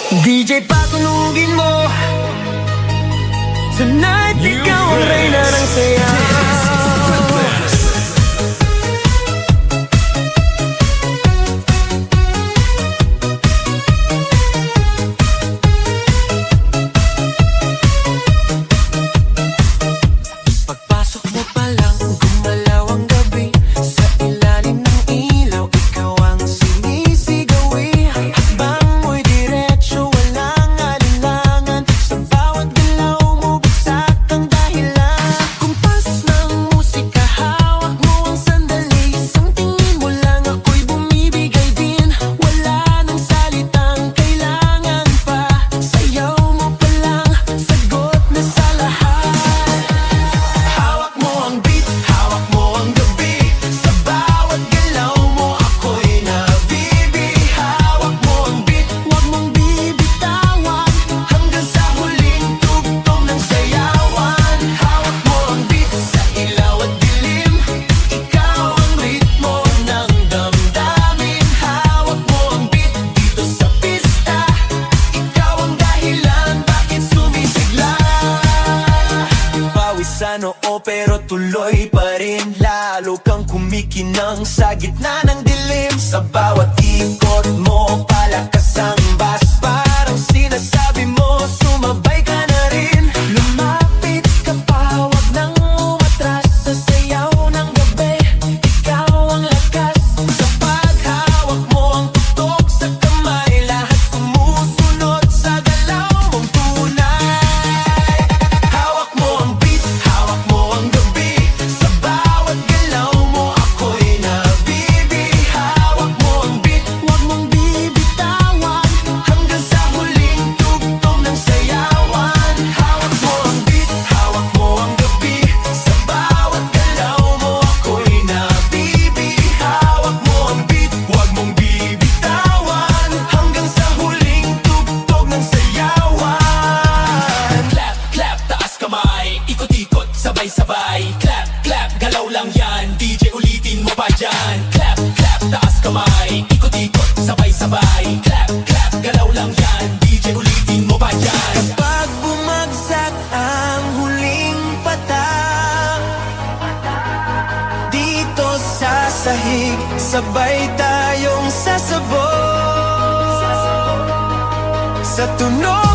DJ patunugin mo. Tonight ikaw ang reyna ng saya. Pagpasok mo pa lang, gumalaw ang gabi. Sa ilalim ng ilaw, ikaw ang sinisigawi. Hakbang mo'y diretso, walang alinlangan. Sa bawat galaw mo, bagsak ang dahilan. Kumpas ng musika, hawak mo ang sandali. Isang tingin mo lang, ako'y bumibigay din. Wala nang salitang kailangan pa. Sayaw mo pa lang, sagot na sa lahat. Hawak mo ang beat, hawak mo ang gabi. Sa bawat galaw mo, ako'y nabibi. Hawak mo ang beat, huwag mong bibitawan. Hanggang sa huling tugtog ng sayawan. Hawak mo ang beat, sa ilaw at dilim. Ikaw ang ritmo ng damdamin. Hawak mo ang beat, dito sa pista. Ikaw ang dahilan, bakit sumisigla. Pawis sa noo pero tuloy pa rin. Lalo kang kumikinang sa gitna ng dilim. Sa bawat ikot mo, palakas ang bass. Parang sinasabi mo, sumabay ka na rin. Lumapit ka pa, wag nang umatras. Sa sayaw ng gabi, ikaw ang lakas. Sa paghawak mo ang tutok sa kamay, lahat sumusunod sa galaw mong tunay. Hawak mo ang beat, hawak mo ang gabi. Sa bawat galaw mo, ako'y nabibi. Hawak mo ang beat, huwag mong bibitawan. Hanggang sa huling tugtog ng sayawan. Hawak mo ang beat, hawak mo ang gabi. Sa bawat galaw mo, ako'y nabibi. Hawak mo ang beat, huwag mong bibitawan. Hanggang sa huling tugtog ng sayawan. Clap, clap, taas kamay. Ikot-ikot, sabay-sabay. Clap, clap, galaw lang yan. DJ ulitin mo pa dyan. Clap, clap, taas kamay. Ikot-ikot, sabay-sabay. Clap, clap, galaw lang yan. DJ ulitin mo pa dyan. Kapag bumagsak ang huling patak, dito sa sahig, sabay tayong sasabog. Sa tunog